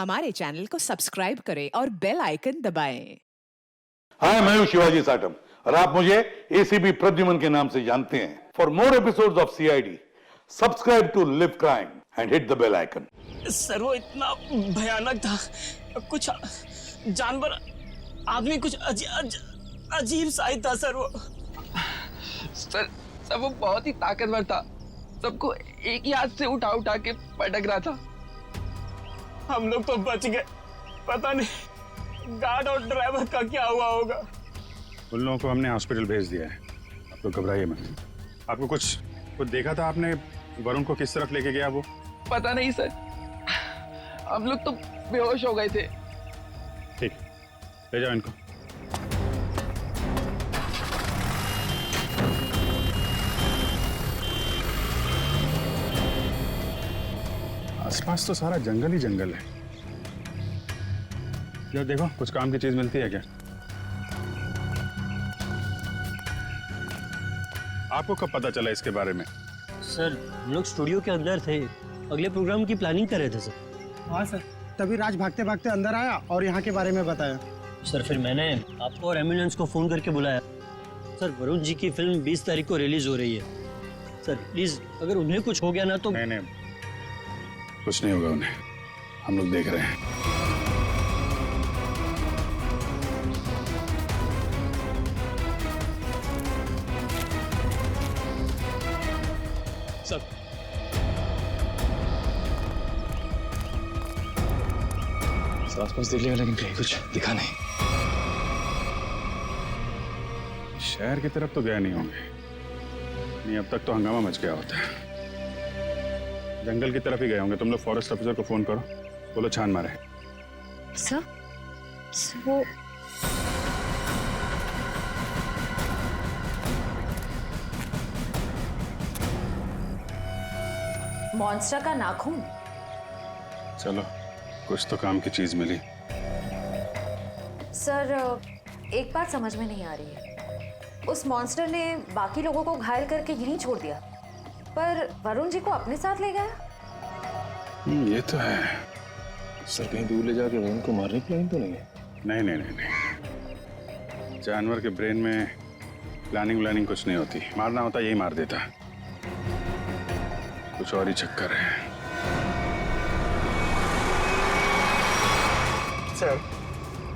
हमारे चैनल को सब्सक्राइब करें और बेल आइकन दबाएं। हाय, मैं हूं शिवाजी साटम और आप मुझे एसीपी प्रद्युमन के नाम से जानते हैं। For more episodes of CID, subscribe to LIV crime and hit the bell icon. Sir वो इतना भयानक था, कुछ जानवर आदमी कुछ अजीब सा ही था सर वो। सर वो बहुत ही ताकतवर था, सबको एक ही हाथ से उठा उठा के पटक रहा था। हम लोग तो बच गए, पता नहीं गार्ड और ड्राइवर का क्या हुआ होगा। उन लोगों को हमने हॉस्पिटल भेज दिया है, आप लोग घबराइए मत। आपको कुछ देखा था आपने? वरुण को किस तरफ लेके गया वो? पता नहीं सर, हम लोग तो बेहोश हो गए थे। ठीक, ले जाओ इनको। आसपास तो सारा जंगल ही जंगल है। यार देखो, कुछ काम की चीज मिलती है क्या? आपको कब पता चला इसके बारे में? सर हम लोग स्टूडियो के अंदर थे, अगले प्रोग्राम की प्लानिंग कर रहे थे सर। हाँ सर, तभी राज भागते भागते अंदर आया और यहाँ के बारे में बताया। सर फिर मैंने आपको और एम्बुलेंस को फ़ोन करके बुलाया। सर वरुण जी की फिल्म 20 तारीख को रिलीज हो रही है। सर प्लीज़ अगर उन्हें कुछ हो गया ना तो। नहीं, कुछ नहीं होगा उन्हें, हम लोग देख रहे हैं। सर आसपास देख लिया लेकिन कहीं कुछ दिखा नहीं। शहर की तरफ तो गए नहीं होंगे, नहीं अब तक तो हंगामा मच गया होता है। जंगल की तरफ ही गए होंगे। तुम लोग फॉरेस्ट ऑफिसर को फोन करो, बोलो छान मारे। सर वो मॉन्स्टर का नाखून। चलो, कुछ तो काम की चीज मिली। सर एक बात समझ में नहीं आ रही है, उस मॉन्स्टर ने बाकी लोगों को घायल करके यहीं छोड़ दिया, पर वरुण जी को अपने साथ ले गया। ये तो है। सर कहीं दूर ले जाके वरुण को मारने की प्लान तो नहीं है? नहीं। जानवर के ब्रेन में प्लानिंग व्लानिंग कुछ नहीं होती। मारना होता यही मार देता। कुछ और ही चक्कर है। सर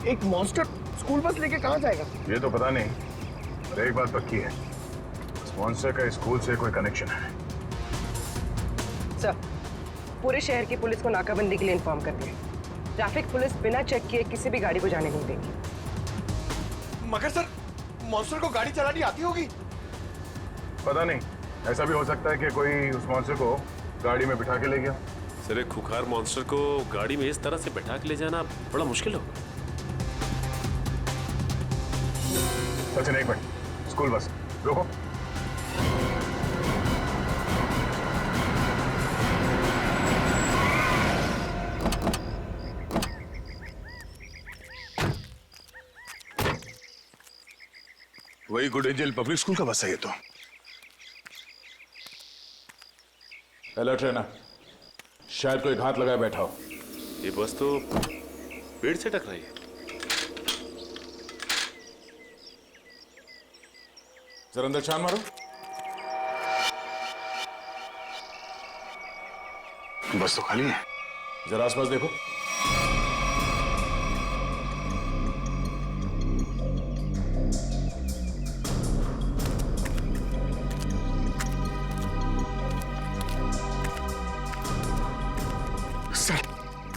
एक मॉन्स्टर स्कूल बस लेके कहाँ जाएगा? ये तो पता नहीं, पर एक बात पक्की है, इस मॉन्स्टर का स्कूल से कोई कनेक्शन है। सर पूरे शहर की पुलिस को नाकाबंदी के लिए इन्फॉर्म कर दिया। ट्रैफिक पुलिस बिना चेक किए किसी भी गाड़ी को जाने नहीं देगी। मगर सर, मॉन्स्टर को गाड़ी चलानी आती होगी? पता नहीं, ऐसा भी हो सकता है कि कोई उस मॉन्स्टर को गाड़ी में बिठा के ले गया। सर एक खुखार मॉन्स्टर को गाड़ी में इस तरह से बैठा के ले जाना बड़ा मुश्किल होगा। सचिन एक मिनट, स्कूल बस रोको। वही गुड एंजल पब्लिक स्कूल का बस है ये तो। अलर्ट रहना, शायद कोई घात लगाए बैठा हो। ये बस तो पेड़ से टकराई है। जरा अंदर छान मारो। बस तो खाली है। जरा आसपास देखो।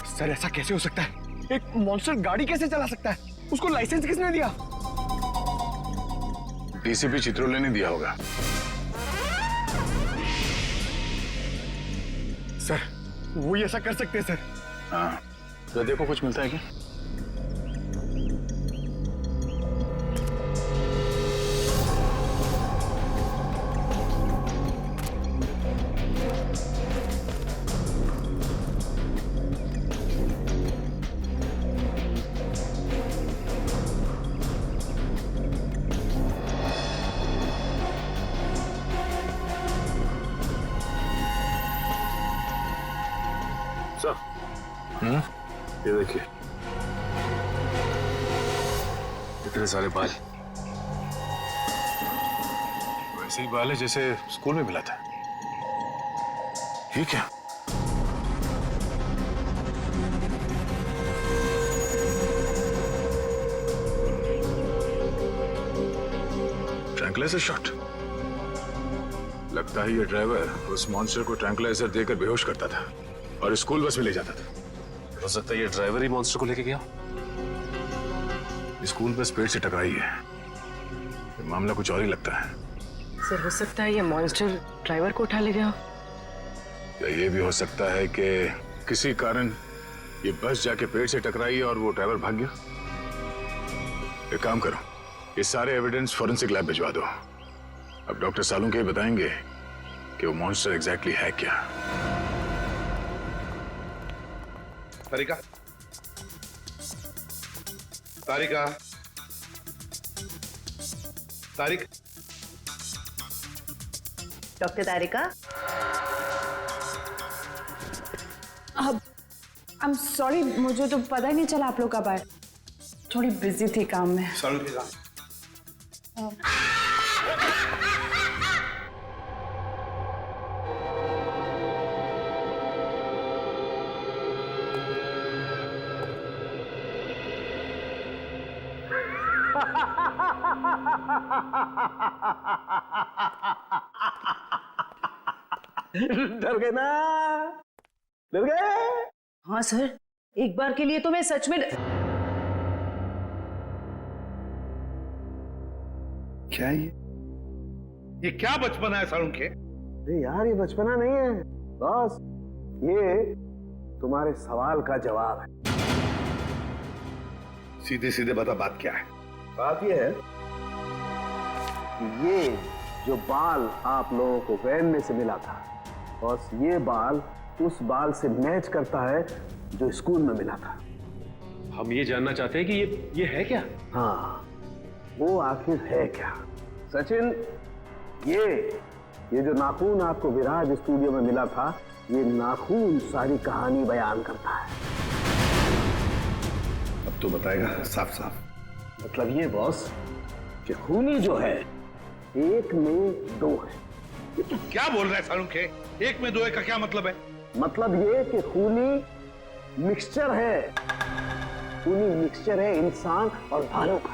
सर ऐसा कैसे हो सकता है? एक मॉन्स्टर गाड़ी कैसे चला सकता है? उसको लाइसेंस किसने दिया? डीसीपी चित्रोले ने दिया होगा। सर वो ही ऐसा कर सकते हैं सर। हाँ, तो देखो कुछ मिलता है क्या? ये देखिए, इतने सारे बाल, वैसे ही बाल है जैसे स्कूल में मिला था। ये क्या? Tranquilliser shot. लगता है ये ड्राइवर उस मॉन्स्टर को ट्रैंकुलाइजर देकर बेहोश करता था और स्कूल बस में ले जाता था। हो सकता है ये ड्राइवर ही मॉन्स्टर को लेके गया। स्कूल बस पेड़ से टकराई है। ये मामला कुछ और ही लगता है। सर हो सकता है ये मॉन्स्टर ड्राइवर को उठा ले गया। या ये भी हो सकता है कि किसी कारण ये बस जाके पेड़ से टकराई और वो ड्राइवर भाग गया। एक काम करो, ये सारे एविडेंस फॉरेंसिक लैब भिजवा दो। अब डॉक्टर सालुंके बताएंगे कि वो मॉन्स्टर एग्जैक्टली है क्या। तारिका, तारिका, तारिक, डॉक्टर तारिका। अब आई एम सॉरी, मुझे तो पता ही नहीं चला आप लोग कब आए। थोड़ी बिजी थी काम में। डर गए ना? डर गए? हाँ सर, एक बार के लिए तो मैं सच में। क्या ये क्या बचपना है सालुंके? अरे यार, ये बचपना नहीं है बॉस, ये तुम्हारे सवाल का जवाब है। सीधे सीधे बता, बात क्या है? बात ये है कि ये जो बाल आप लोगों को वैन में से मिला था, बॉस, ये बाल उस बाल से मैच करता है जो स्कूल में मिला था। हम ये जानना चाहते हैं कि ये है क्या? हाँ, वो आखिर है क्या? सचिन, ये जो नाखून आपको विराज स्टूडियो में मिला था, ये नाखून सारी कहानी बयान करता है। अब तो बताएगा साफ साफ। मतलब ये बॉस कि खूनी जो है एक में दो है। ये तू क्या बोल रहा है सालुंके? एक में दो है का क्या मतलब है? मतलब ये कि खूनी मिक्सचर है। खूनी मिक्सचर है इंसान और भालू का।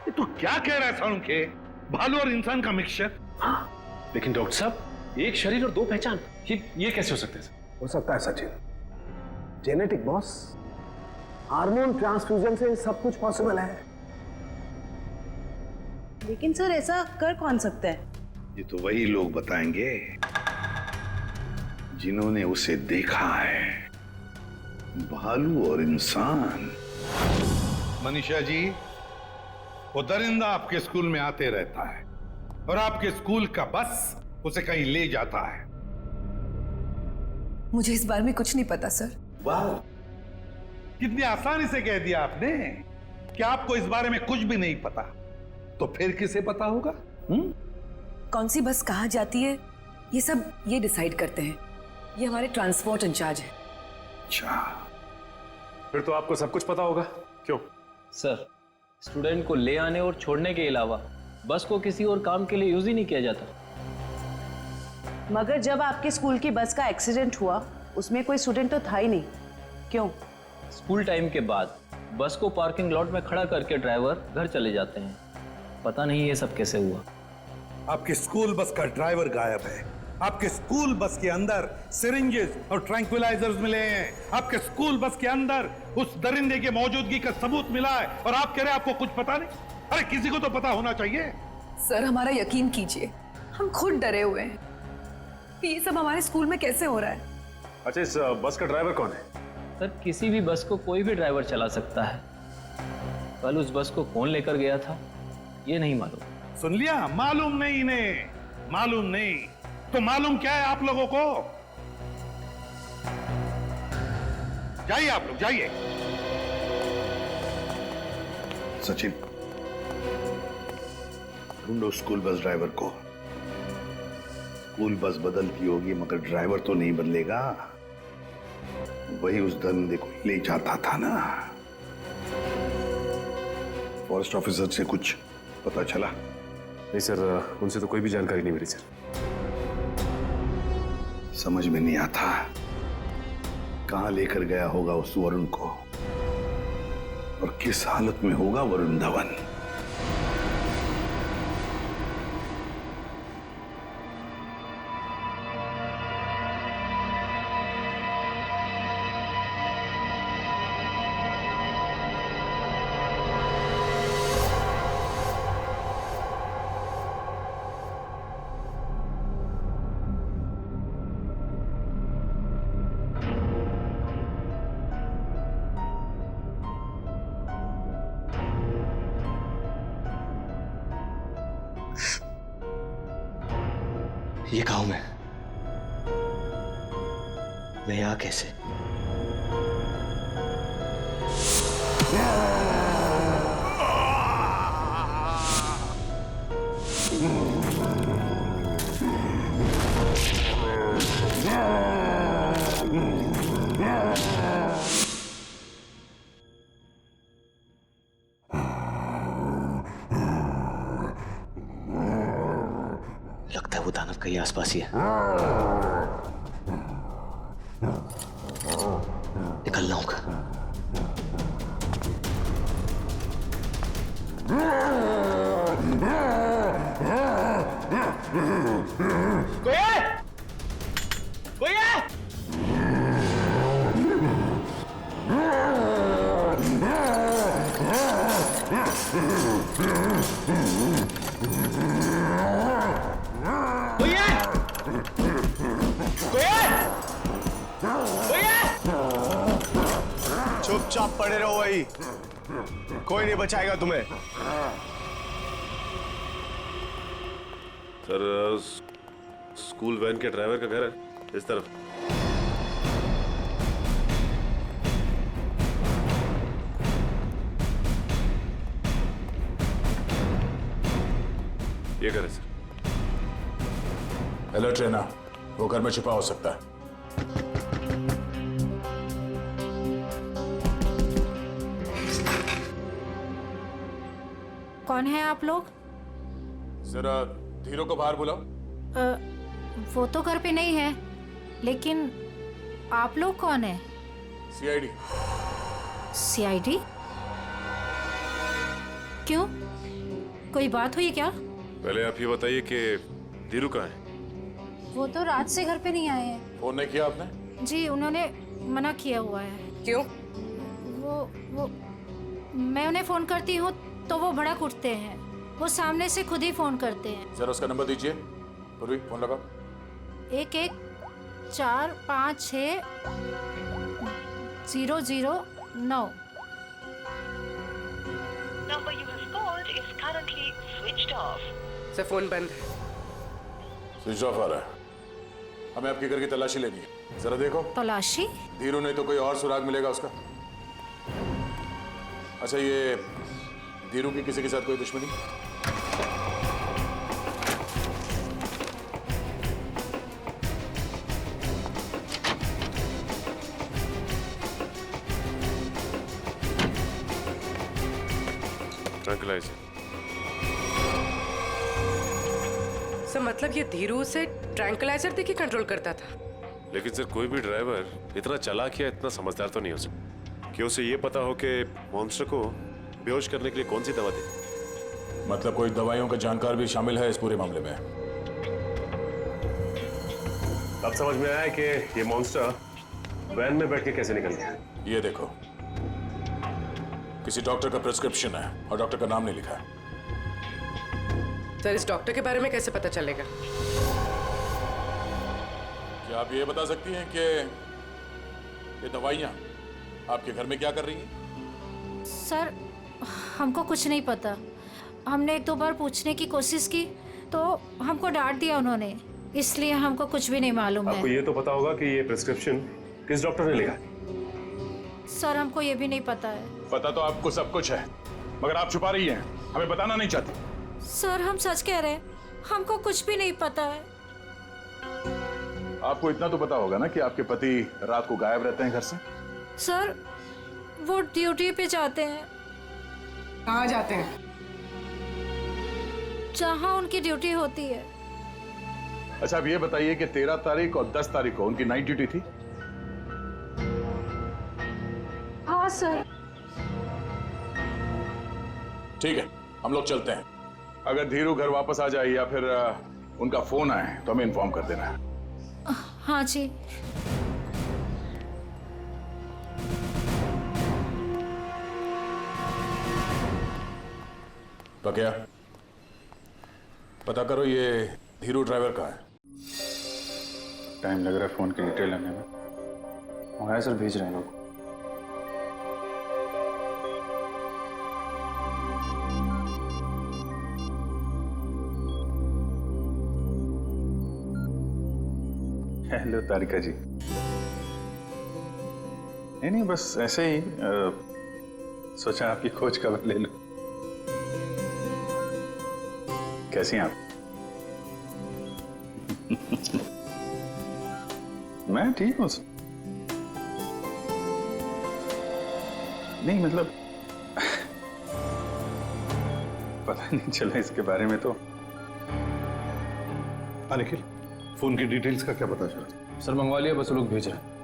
ये तू क्या कह रहा है सालुंके? भालू और इंसान का मिक्सचर? हाँ, लेकिन डॉक्टर साहब, एक शरीर और दो पहचान, ये कैसे हो सकते हैं? हो सकता है Sachin, genetic boss. Hormone transfusion से सब कुछ पॉसिबल है। लेकिन सर, ऐसा कर कौन सकता है? ये तो वही लोग बताएंगे जिन्होंने उसे देखा है। भालू और इंसान। मनीषा जी, वो दरिंदा आपके स्कूल में आते रहता है और आपके स्कूल का बस उसे कहीं ले जाता है। मुझे इस बारे में कुछ नहीं पता सर। वाह, कितनी आसानी से कह दिया आपने कि आपको इस बारे में कुछ भी नहीं पता। तो फिर किसे पता होगा? कौन सी बस कहाँ जाती है, ये सब ये डिसाइड करते हैं। ये हमारे ट्रांसपोर्ट इंचार्ज है। अच्छा, फिर तो आपको सब कुछ पता होगा। क्यों? सर, स्टूडेंट को ले आने और छोड़ने के अलावा बस को किसी और काम के लिए यूज ही नहीं किया जाता। मगर जब आपके स्कूल की बस का एक्सीडेंट हुआ, उसमें कोई स्टूडेंट तो था ही नहीं। क्यों? स्कूल टाइम के बाद बस को पार्किंग लॉट में खड़ा करके ड्राइवर घर चले जाते हैं। पता नहीं ये सब कैसे हुआ। आपके स्कूल बस का ड्राइवर गायब है। आपके स्कूल बस के अंदर सिरिंजेस और ट्रैंक्विलाइजर्स मिले हैं। आपके स्कूल बस के अंदर उस दरिंदे की मौजूदगी का सबूत मिला है और आप कह रहे हैं आपको कुछ पता नहीं? अरे किसी को तो पता होना चाहिए। सर, हमारा यकीन कीजिए, हम खुद डरे हुए हैं। ये सब हमारे स्कूल में कैसे हो रहा है? अच्छा, इस बस का ड्राइवर कौन है? सर, किसी भी बस को कोई भी ड्राइवर चला सकता है। कल उस बस को कौन लेकर गया था, ये नहीं मालूम। सुन लिया? मालूम नहीं इन्हें, मालूम नहीं। तो मालूम क्या है आप लोगों को? जाइए आप लोग, जाइए। सचिन, ढूंढो स्कूल बस ड्राइवर को। स्कूल बस बदलती होगी मगर ड्राइवर तो नहीं बदलेगा। वही उस दरिंदे को ले जाता था ना। फॉरेस्ट ऑफिसर से कुछ पता चला? नहीं सर, उनसे तो कोई भी जानकारी नहीं मिली सर। समझ में नहीं आता कहां लेकर गया होगा उस वरुण को और किस हालत में होगा वरुण धवन। ये गांव में मैं यहाँ कैसे? लगता है वो दानव कहीं आसपास ही है। निकलना होगा। कोई है? कोई है? कोई है? कोई है? कोई है? चुपचाप पड़े रहो वही, कोई नहीं बचाएगा तुम्हें। सर, स्कूल वैन के ड्राइवर का घर है इस तरफ। ये घर है सर। अलर्ट रहना, वो घर में छिपा हो सकता है। कौन है आप लोग? जरा धीरू को बाहर बुलाओ। वो तो घर पे नहीं है, लेकिन आप लोग कौन है? सीआईडी। सीआईडी? क्यों, कोई बात हुई क्या? पहले आप ये बताइए कि धीरू कहाँ है? वो तो रात से घर पे नहीं आए हैं। फोन नहीं किया आपने? जी, उन्होंने मना किया हुआ है। क्यों? वो मैं उन्हें फोन करती हूँ तो वो भड़क उठते हैं। वो सामने से खुद ही फोन करते हैं। जरा उसका नंबर दीजिए। पूर्वी, फोन लगाओ। 11456009। Number you have called is currently switched off. Sir, phone बंद है। स्विच ऑफ आ रहा है। हमें आपके घर की तलाशी लेनी है। जरा देखो। तलाशी? धीरू नहीं तो कोई और सुराग मिलेगा उसका। अच्छा, ये धीरू की किसी के साथ कोई दुश्मनी? ट्रैंक्विलाइजर। सर, मतलब ये धीरू से ट्रैंक्विलाइजर देके कंट्रोल करता था? लेकिन सर, कोई भी ड्राइवर इतना चालाक या इतना समझदार तो नहीं हो सकता कि उसे ये पता हो कि मॉन्स्टर को बेहोश करने के लिए कौन सी दवा दे। मतलब कोई दवाइयों का जानकार भी शामिल है इस पूरे मामले में। अब समझ में आया कि ये मॉन्स्टर वैन में बैठ के कैसे निकल गया। ये देखो, किसी डॉक्टर का प्रिस्क्रिप्शन है और डॉक्टर का नाम नहीं लिखा है। सर, इस डॉक्टर के बारे में कैसे पता चलेगा? क्या आप ये बता सकती हैं कि ये दवाइयाँ आपके घर में क्या कर रही हैं? सर, हमको कुछ नहीं पता। हमने एक दो बार पूछने की कोशिश की तो हमको डांट दिया उन्होंने, इसलिए हमको कुछ भी नहीं मालूम है। आपको ये तो पता होगा कि ये प्रिस्क्रिप्शन किस डॉक्टर ने लिखा? सर, हमको ये भी नहीं पता है। पता तो आपको सब कुछ है, मगर आप छुपा रही हैं, हमें बताना नहीं चाहती। सर, हम सच कह रहे हैं, हमको कुछ भी नहीं पता है। आपको इतना तो पता होगा ना कि आपके पति रात को गायब रहते हैं घर से। सर वो ड्यूटी पे जाते हैं। कहाँ जाते हैं? जहाँ उनकी ड्यूटी होती है। अच्छा, अब ये बताइए कि 13 तारीख और 10 तारीख को उनकी नाइट ड्यूटी थी? हाँ सर। ठीक है, हम लोग चलते हैं। अगर धीरू घर वापस आ जाए या फिर उनका फोन आए तो हमें इन्फॉर्म कर देना है। हाँ जी। तो क्या पता करो ये धीरू ड्राइवर का है। टाइम लग रहा है फोन की डिटेल लेने में। हाँ सर, भेज रहे हैं लोग। हेलो तारिका जी। नहीं बस ऐसे ही सोचा आपकी खोज खबर ले लो। कैसी हैं आप? मैं ठीक हूँ। नहीं मतलब पता नहीं चला इसके बारे में तो। निखिल, फोन की डिटेल्स का क्या पता चला? सर मंगवा लिया, बस लोग भेज रहे हैं।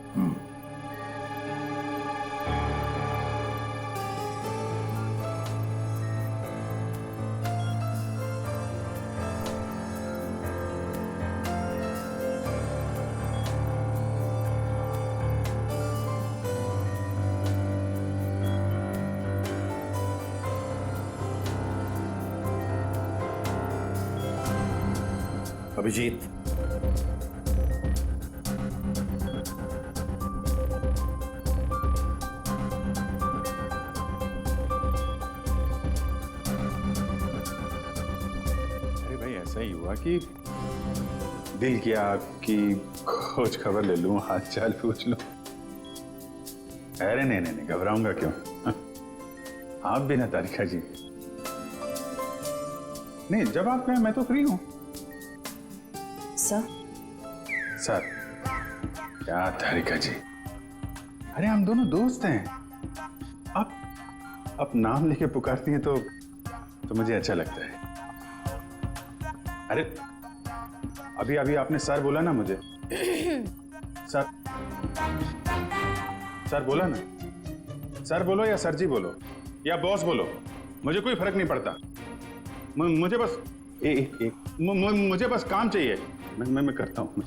अभिजीत, अरे भाई ऐसा ही हुआ कि दिल किया आपकी खोज खबर ले लूं, हाल चाल पूछ लूं। अरे नहीं घबराऊंगा क्यों? आप भी ना तारिका जी। नहीं, जब आप कहें मैं तो फ्री हूं। सर क्या तारिका जी, अरे हम दोनों दोस्त हैं। आप नाम लेके पुकारती हैं तो मुझे अच्छा लगता है। अरे अभी आपने सर बोला ना मुझे। सर बोला ना। सर बोलो या सर जी बोलो या बॉस बोलो, मुझे कोई फर्क नहीं पड़ता। मुझे बस मुझे बस काम चाहिए। मैं करता हूँ।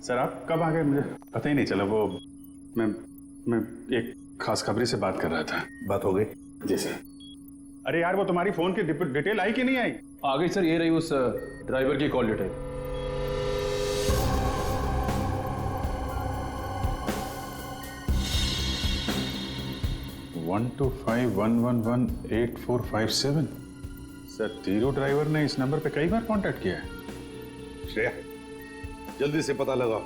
सर आप कब आ गए मुझे पता ही नहीं चला। वो मैं एक खास खबरी से बात कर रहा था। बात हो गई? जी सर। अरे यार वो तुम्हारी फोन की डिटेल आई कि नहीं आई? आ गई सर, ये रही उस ड्राइवर की call detail. One 125118457। Sir Dhiru driver ने इस नंबर पे कई बार कांटेक्ट किया है। श्रेया, जल्दी से पता लगाओ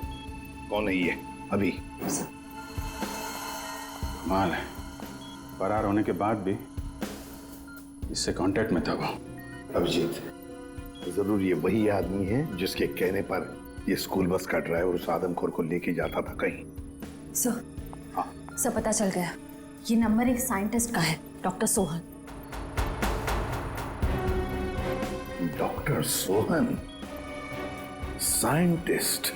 कौन है ये अभी। कमाल है, फरार होने के बाद भी इससे कांटेक्ट में था वो। अभिजीत, जरूर ये वही आदमी है जिसके कहने पर ये स्कूल बस का ड्राइवर उस आदमखोर को लेके जाता था कहीं। सर पता चल गया, ये नंबर एक साइंटिस्ट का है, doctor Sohan. Doctor Sohan, scientist.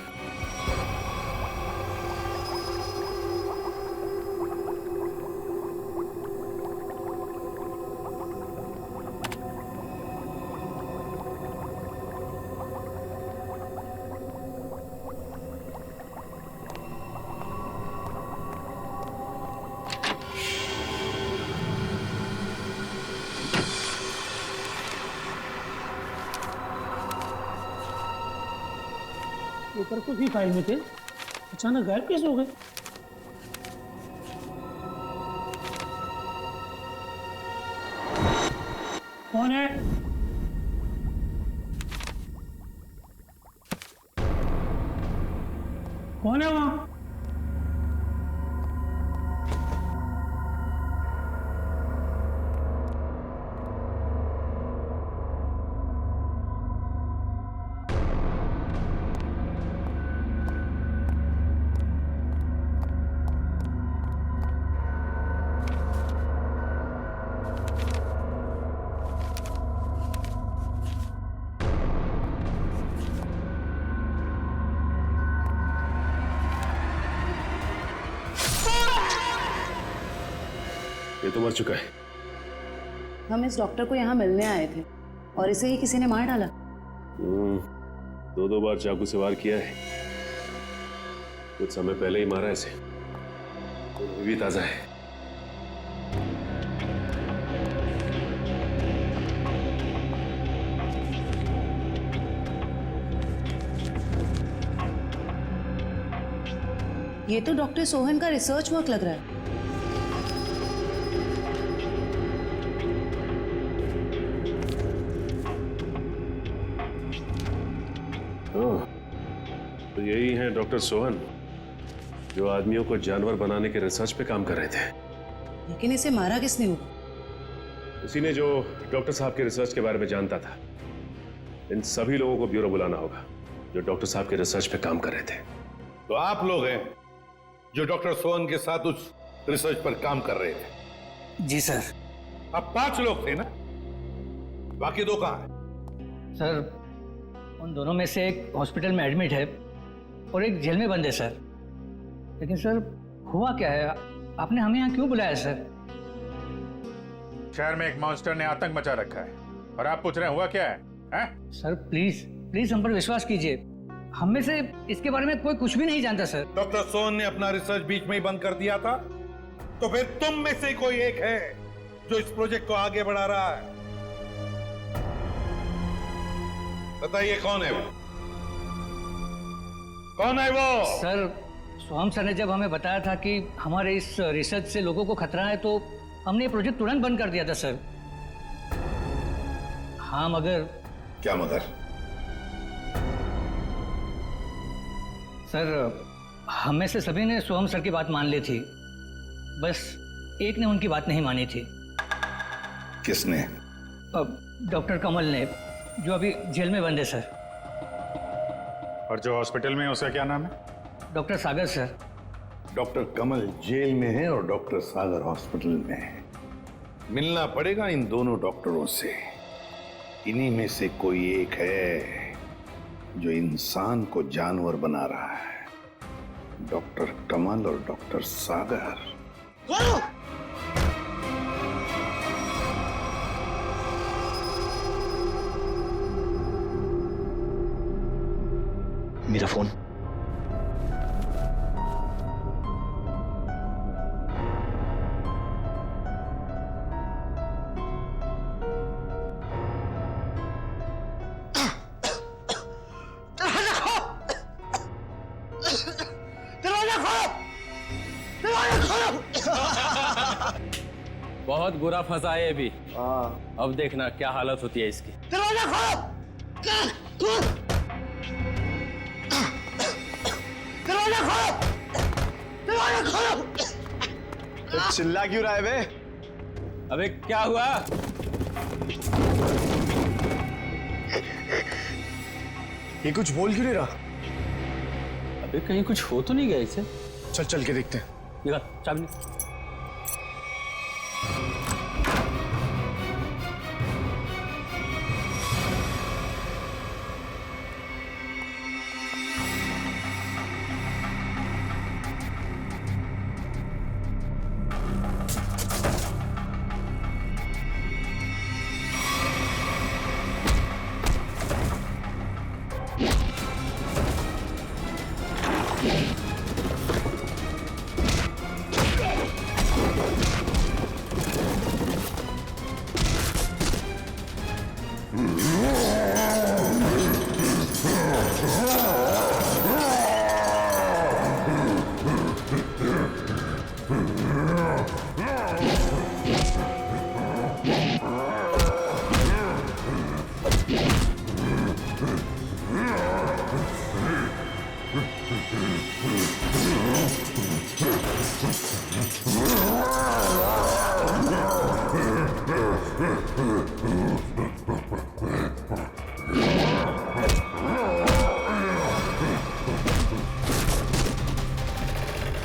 Paper कुछ भी फाइल में थे, अचानक गायब कैसे हो गए? कौन है? कौन है वहां? ये तो मर चुका है। हम इस डॉक्टर को यहाँ मिलने आए थे और इसे ही किसी ने मार डाला। 2 बार चाकू से वार किया है। कुछ समय पहले ही मारा इसे। अभी भी ताजा है। ये तो डॉक्टर सोहन का रिसर्च वर्क लग रहा है। तो यही है डॉक्टर सोहन, जो आदमियों को जानवर बनाने के रिसर्च पे काम कर रहे थे। लेकिन इसे मारा किसने होगा? उसी ने जो डॉक्टर साहब के रिसर्च के बारे में जानता था। इन सभी लोगों को ब्यूरो बुलाना होगा जो डॉक्टर साहब के रिसर्च पे काम कर रहे थे। तो आप लोग हैं जो डॉक्टर सोहन के साथ उस रिसर्च पर काम कर रहे थे? जी सर। अब 5 लोग थे ना, बाकी 2 कहां हैं? सर उन दोनों में से एक हॉस्पिटल में एडमिट है और एक जेल में बंद है सर। लेकिन सर हुआ क्या है, आपने हमें यहाँ क्यों बुलाया सर? शहर में एक मॉन्स्टर ने आतंक मचा रखा है और आप पूछ रहे हैं हुआ क्या है, हैं? सर प्लीज हम पर विश्वास कीजिए। हम में से इसके बारे में कोई कुछ भी नहीं जानता सर। डॉक्टर सोहन ने अपना रिसर्च बीच में ही बंद कर दिया था, तो फिर तुम में से कोई एक है जो इस प्रोजेक्ट को आगे बढ़ा रहा है। बताइए कौन है वो? कौन है वो? सर सोहम सर ने जब हमें बताया था कि हमारे इस रिसर्च से लोगों को खतरा है, तो हमने ये प्रोजेक्ट तुरंत बंद कर दिया था सर। हाँ मगर। क्या मगर? सर हम में से सभी ने सोहम सर की बात मान ली थी, बस एक ने उनकी बात नहीं मानी थी। किसने? डॉक्टर कमल ने, जो अभी जेल में बंद है सर। और जो हॉस्पिटल में है उसका क्या नाम है? डॉक्टर सागर सर। डॉक्टर कमल जेल में है और डॉक्टर सागर हॉस्पिटल में है। मिलना पड़ेगा इन दोनों डॉक्टरों से। इन्हीं में से कोई एक है जो इंसान को जानवर बना रहा है। डॉक्टर कमल और डॉक्टर सागर। मेरा फोन। बहुत बुरा फंसा है अभी। अब देखना क्या हालत होती है इसकी। दरवाजा खोलो! दरवाजा खोलो! दरवाजा खोलो! तो चिल्ला क्यों रहा है बे? अबे क्या हुआ? ये कुछ बोल क्यों नहीं रहा? अबे कहीं कुछ हो तो नहीं गया इसे? चल के देखते हैं। निकाल चाबी।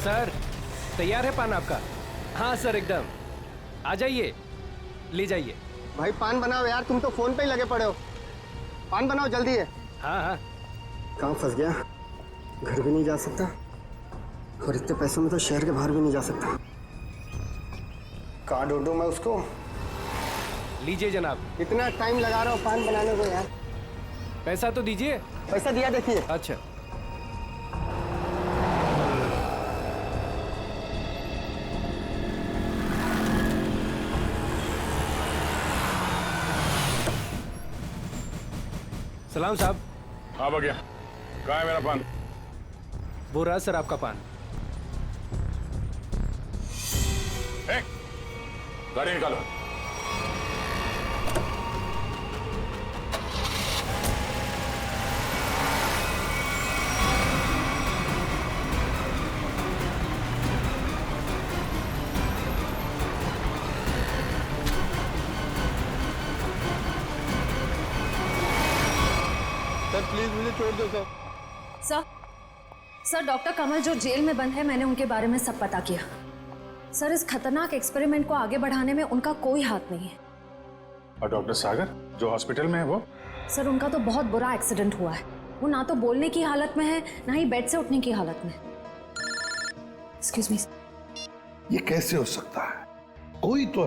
सर तैयार है पान आपका? हाँ सर एकदम। आ जाइए, ले जाइए। भाई पान बनाओ यार, तुम तो फोन पे ही लगे पड़े हो। पान बनाओ जल्दी है। हाँ हाँ। कहाँ फंस गया? घर भी नहीं जा सकता और इतने पैसों में तो शहर के बाहर भी नहीं जा सकता। कहाँ ढूंढूं मैं उसको? लीजिए जनाब। इतना टाइम लगा रहा हूँ पान बनाने को यार। पैसा तो दीजिए। पैसा दिया देखिए। अच्छा। सलाम साहब। हाँ भैया, कहाँ है मेरा पान? वो रहा सर आपका पान। गाड़ी निकालो। सर प्लीज मुझे छोड़ दो सर। सर डॉक्टर कमल जो जेल में बंद है, मैंने उनके बारे में सब पता किया। सर इस खतरनाक एक्सपेरिमेंट को आगे बढ़ाने में उनका कोई हाथ नहीं है। और डॉक्टर सागर जो हॉस्पिटल में है वो? सर उनका तो बहुत बुरा एक्सीडेंट हुआ है। वो ना तो बोलने की हालत में है, ना ही बेड से उठने की हालत में। Excuse me. ये कैसे हो सकता है? कोई तो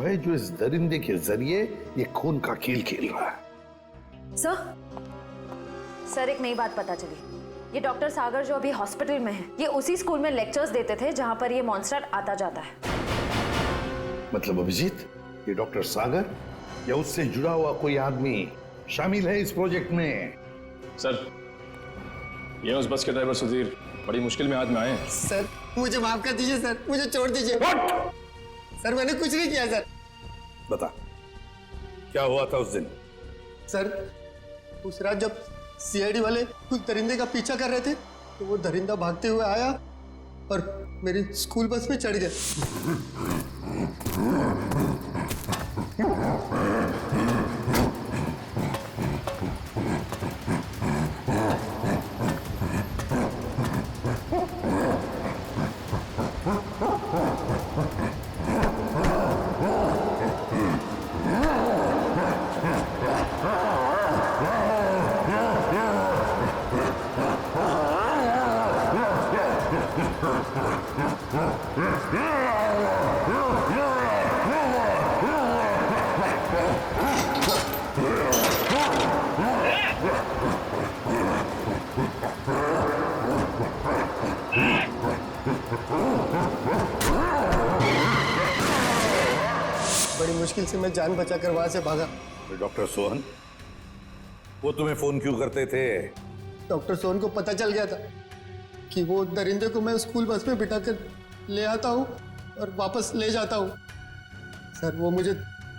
है जो इस दरिंदे के जरिए ये खून का खेल खेल रहा है। सर एक नई बात पता चली। ये डॉक्टर सागर जो अभी हॉस्पिटल में है, ये उसी स्कूल में लेक्चर्स देते थे जहां पर ये मॉन्स्टर आता जाता है। मतलब अभिजीत, ये डॉक्टर सागर या उससे जुड़ा हुआ कोई आदमी शामिल है इस प्रोजेक्ट में? सर ये उस बस के ड्राइवर सुधीर बड़ी मुश्किल में हाथ में आए हैं। सर मुझे माफ कर दीजिए सर, मुझे छोड़ दीजिए। सर मैंने कुछ नहीं किया सर। बता क्या हुआ था उस दिन? सर उस रात जब सीआईडी वाले कुछ दरिंदे का पीछा कर रहे थे तो वो दरिंदा भागते हुए आया और मेरी स्कूल बस में चढ़ गया। बड़ी मुश्किल से मैं जान बचाकर वहां से भागा। डॉक्टर सोहन वो तुम्हें फोन क्यों करते थे? डॉक्टर सोहन को पता चल गया था कि वो दरिंदे को मैं स्कूल बस में बिठाकर ले आता हूँ और वापस ले जाता हूँ। सर वो मुझे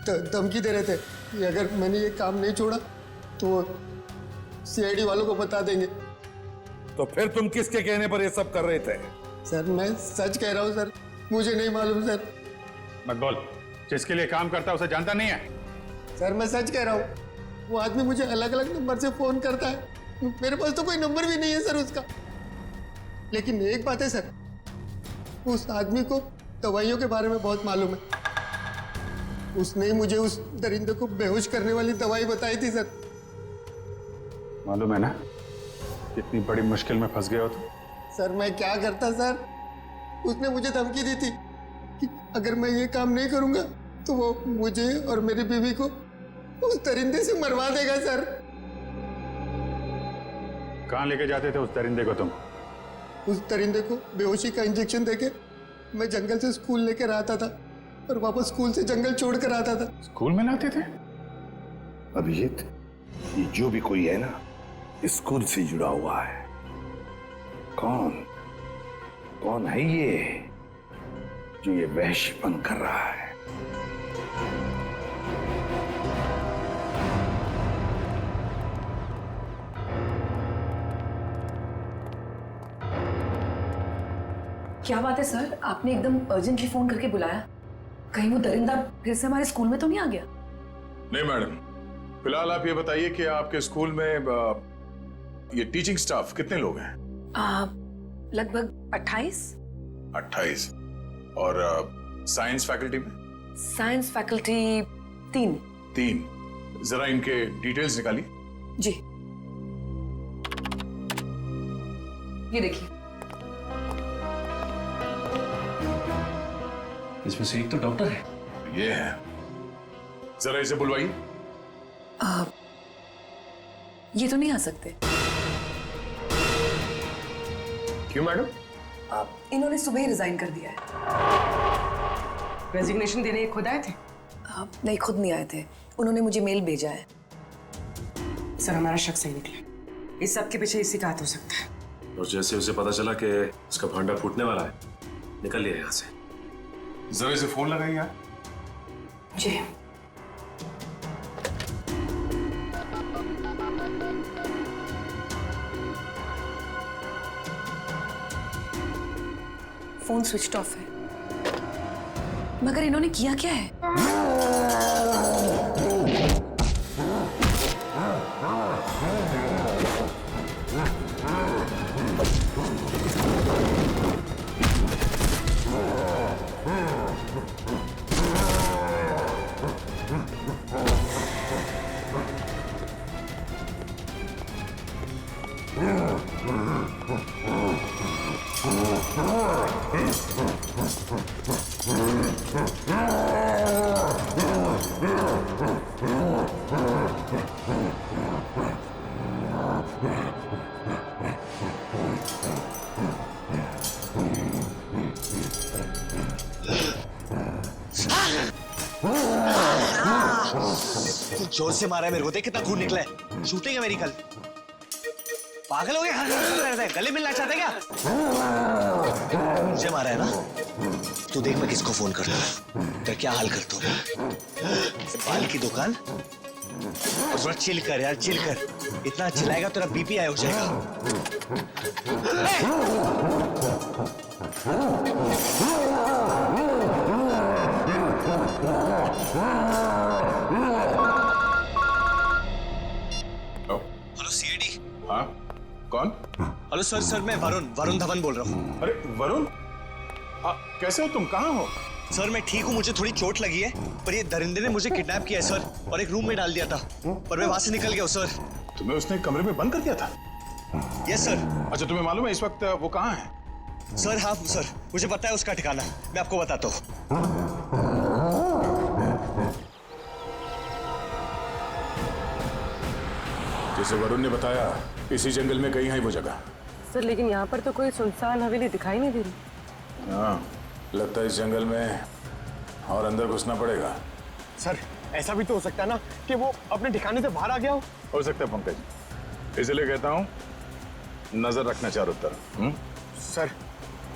धमकी दे रहे थे कि अगर मैंने ये काम नहीं छोड़ा तो वो सीआईडी वालों को बता देंगे। तो फिर तुम किसके कहने पर ये सब कर रहे थे? सर मैं सच कह रहा हूँ सर, मुझे नहीं मालूम सर। मत बोल, जिसके लिए काम करता है उसे जानता नहीं है? सर मैं सच कह रहा हूँ, वो आदमी मुझे अलग अलग नंबर से फोन करता है। मेरे पास तो कोई नंबर भी नहीं है सर उसका। लेकिन एक बात है सर, उस आदमी को दवाइयों के बारे में बहुत मालूम है। उसने ही मुझे उस दरिंदे को बेहोश करने वाली दवाई बताई थी सर। मालूम है ना कितनी बड़ी मुश्किल में फंस गए हो तुम? सर मैं क्या करता सर, उसने मुझे धमकी दी थी कि अगर मैं ये काम नहीं करूंगा तो वो मुझे और मेरी बीवी को उस दरिंदे से मरवा देगा सर। कहाँ लेके जाते थे उस दरिंदे को तुम? उस दरिंदे को बेहोशी का इंजेक्शन देके मैं जंगल से स्कूल लेकर आता था और वापस स्कूल से जंगल छोड़ कर आता था। स्कूल में लाते थे? अभिजीत ये जो भी कोई है ना, स्कूल से जुड़ा हुआ है। कौन है ये जो ये वहशीपन कर रहा है? क्या बात है सर, आपने एकदम अर्जेंटली फोन करके बुलाया? कहीं वो दरिंदा फिर से हमारे स्कूल में तो नहीं आ गया? नहीं मैडम, फिलहाल आप ये बताइए कि आपके स्कूल में ये टीचिंग स्टाफ कितने लोग हैं? लगभग 28। 28। और साइंस फैकल्टी में? Science faculty 3। जरा इनके डिटेल्स निकालिए। जी ये देखिए। इसमें से एक तो डॉक्टर है। ये है, जरा इसे बुलवाइए। ये तो नहीं आ सकते। क्यों मैडम? इन्होंने सुबह ही रिजाइन कर दिया है। रेजिग्नेशन देने खुद आए थे? नहीं, खुद नहीं आए थे, उन्होंने मुझे मेल भेजा है। सर हमारा शक सही निकला, इस सब के पीछे इसी का हाथ हो सकता है। और जैसे उसे पता चला कि उसका भांडा फूटने वाला है, निकल लिया यहाँ से। जरा इसे फोन लगाइए यार। जी। फोन स्विच ऑफ है, मगर इन्होंने किया क्या है? जोर से मारा है मेरे को, देख कितना खून निकला है। शूटिंग है मेरी कल। पागल हो गए? गले मिलना चाहते क्या? मुझे मारा है ना? तू देख मैं किसको फोन करता हूँ, तेरा क्या हाल करता हूँ। बाल की दुकान, और थोड़ा चिल कर यार, चिल कर। इतना चिल्लाएगा तेरा बीपी हाई हो जाएगा। Hello CID. हाँ, कौन? हेलो सर, मैं वरुण धवन बोल रहा हूँ। अरे वरुण, कैसे हो तुम? कहाँ हो? सर मैं ठीक हूँ, मुझे थोड़ी चोट लगी है, पर ये दरिंदे ने मुझे किडनैप किया है सर, और एक रूम में डाल दिया था, पर मैं वहां से निकल गया हूँ सर। तुम्हें उसने कमरे में बंद कर दिया था? Yes sir. अच्छा, तुम्हें मालूम है इस वक्त वो कहाँ है? सर हाँ सर, मुझे पता है उसका ठिकाना, मैं आपको बताता हूँ। जैसे वरुण ने बताया, इसी जंगल में कहीं है वो जगह। सर लेकिन यहाँ पर तो कोई सुनसान हवेली दिखाई नहीं दे रही। हाँ, लगता है इस जंगल में और अंदर घुसना पड़ेगा। सर ऐसा भी तो हो सकता है ना कि वो अपने ठिकाने से बाहर आ गया हो सकता है पंकज, इसलिए कहता हूँ नजर रखना चारों तरफ। सर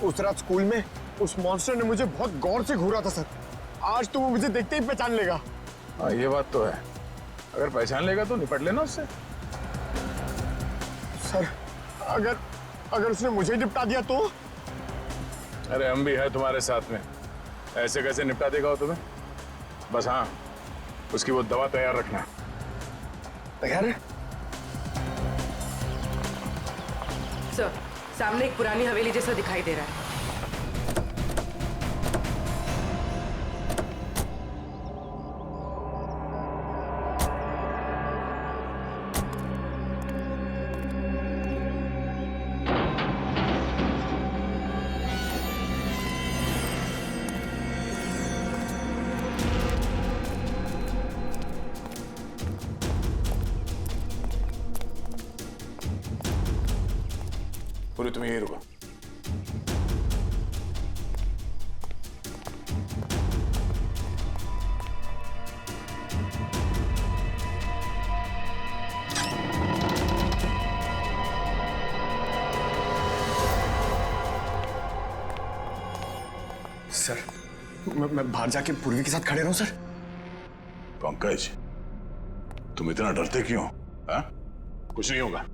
उस रात स्कूल में उस मॉन्स्टर ने मुझे बहुत गौर से घूरा था सर, आज तो वो मुझे देखते ही पहचान लेगा। हाँ ये बात तो है, अगर पहचान लेगा तो निपट लेना उससे। सर अगर उसने मुझे निपटा दिया तो? अरे हम भी है तुम्हारे साथ में, ऐसे कैसे निपटा देगा वो तुम्हें? बस हाँ, उसकी वो दवा तैयार रखना। तैयार है सर, सामने एक पुरानी हवेली जैसा दिखाई दे रहा है। पूरी तुम यही रुको। सर मैं बाहर जाके पूर्वी के साथ खड़े रहूं सर? पंकज, तुम इतना डरते क्यों? हाँ? कुछ नहीं होगा।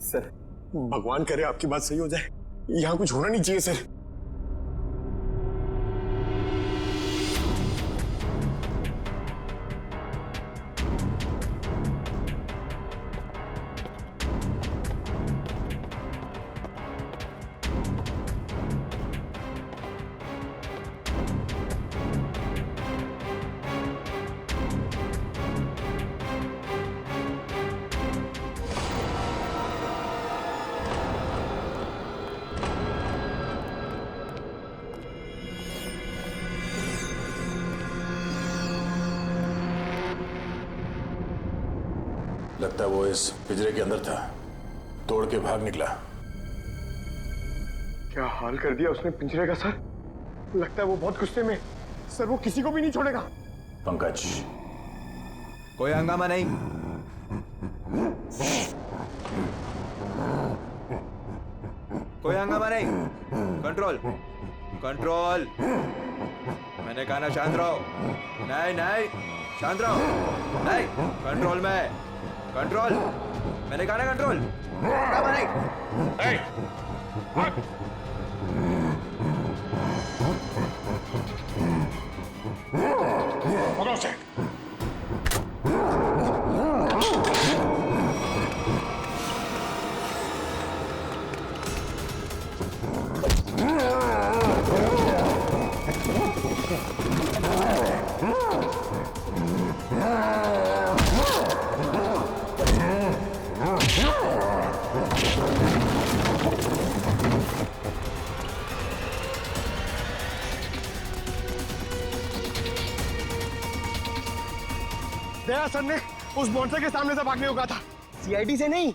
सर भगवान करे आपकी बात सही हो जाए, यहाँ कुछ होना नहीं चाहिए सर। लगता है वो इस पिंजरे के अंदर था, तोड़ के भाग निकला। क्या हाल कर दिया उसने पिंजरे का सर। लगता है वो बहुत गुस्से में। सर वो किसी को भी नहीं छोड़ेगा। पंकज, कोई हंगामा नहीं। कोई हंगामा नहीं। Control control. मैंने कहा ना शांत रहो। नहीं नहीं शांत रहो। नहीं कंट्रोल में। कंट्रोल। मैंने कहा ना कंट्रोल। हंगामा नहीं। पकड़ो से। दया सर ने उस मॉन्स्टर के सामने से भागने को कहा था, सीआईडी से नहीं।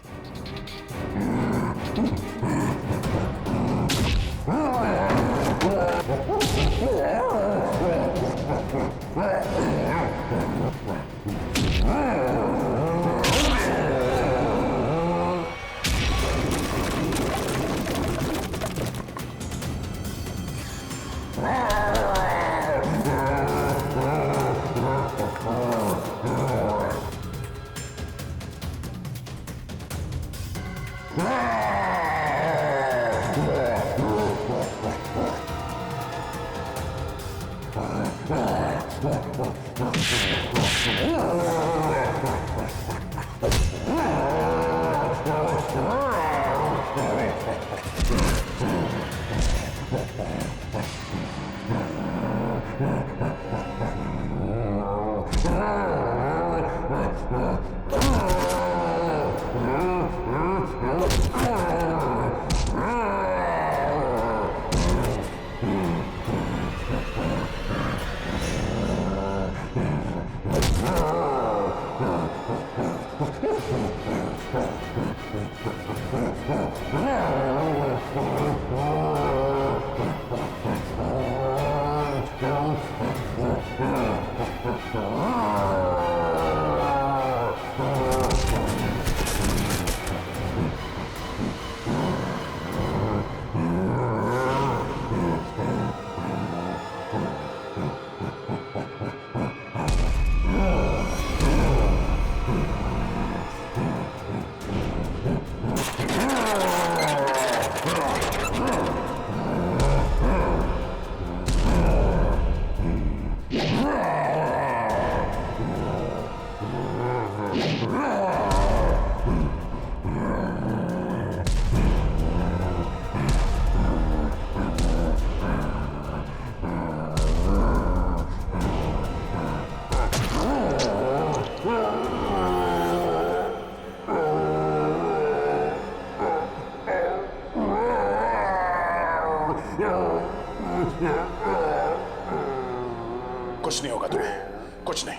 कुछ नहीं होगा तुम्हें, कुछ नहीं।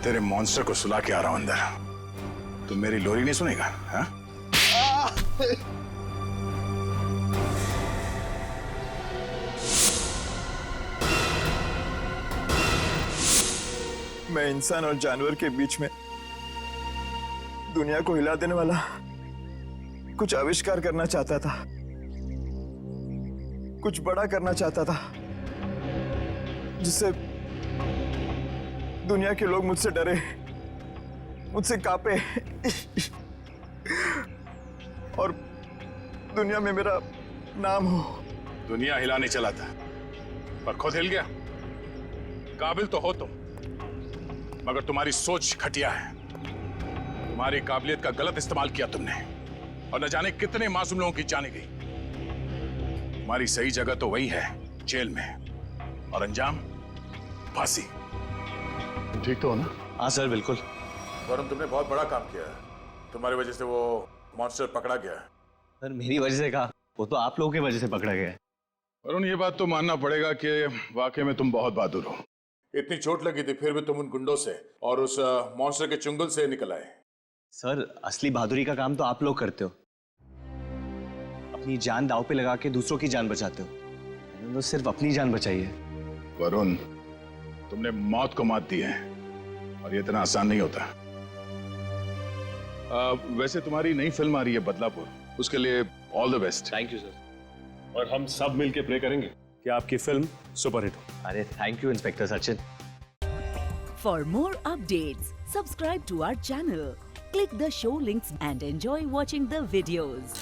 तेरे मॉन्स्टर को सुला के आ रहा हूं अंदर। तुम मेरी लोरी नहीं सुनेगा? हाँ? मैं इंसान और जानवर के बीच में दुनिया को हिला देने वाला कुछ आविष्कार करना चाहता था, कुछ बड़ा करना चाहता था, जिससे दुनिया के लोग मुझसे डरे, मुझसे कांपे और दुनिया में मेरा नाम हो। दुनिया हिलाने चला था पर खुद हिल गया। काबिल तो हो तुम, मगर तुम्हारी सोच घटिया है। तुम्हारी काबिलियत का गलत इस्तेमाल किया तुमने और न जाने कितने मासूम लोगों की जाने गई। तुम्हारी सही जगह तो वही है, जेल में, और अंजाम फांसी। ठीक तो हो ना? हाँ सर बिल्कुल। वरुण, तुमने बहुत बड़ा काम किया है। तुम्हारी वजह से वो मॉन्स्टर पकड़ा गया है। सर मेरी वजह से कहा, वो तो आप लोगों की वजह से पकड़ा गया है। वरुण, ये बात तो मानना पड़ेगा कि वाकई में तुम बहुत बहादुर हो। इतनी चोट लगी थी फिर भी तुम उन गुंडों से और उस मॉन्स्टर के चुंगल से निकल आए। सर असली बहादुरी का काम तो आप लोग करते हो, अपनी जान दांव पे लगा के दूसरों की जान बचाते हो। मैंने तो सिर्फ अपनी जान बचाई है। वरुण, तुमने मौत को मात दी है और ये इतना आसान नहीं होता। वैसे तुम्हारी नई फिल्म आ रही है बदलापुर, उसके लिए all the best. Thank you sir. और हम सब मिलके प्रे करेंगे कि आपकी फिल्म सुपरहिट हो। अरे thank you inspector Sachin. For more updates, subscribe to our channel, click the show links and enjoy watching the videos.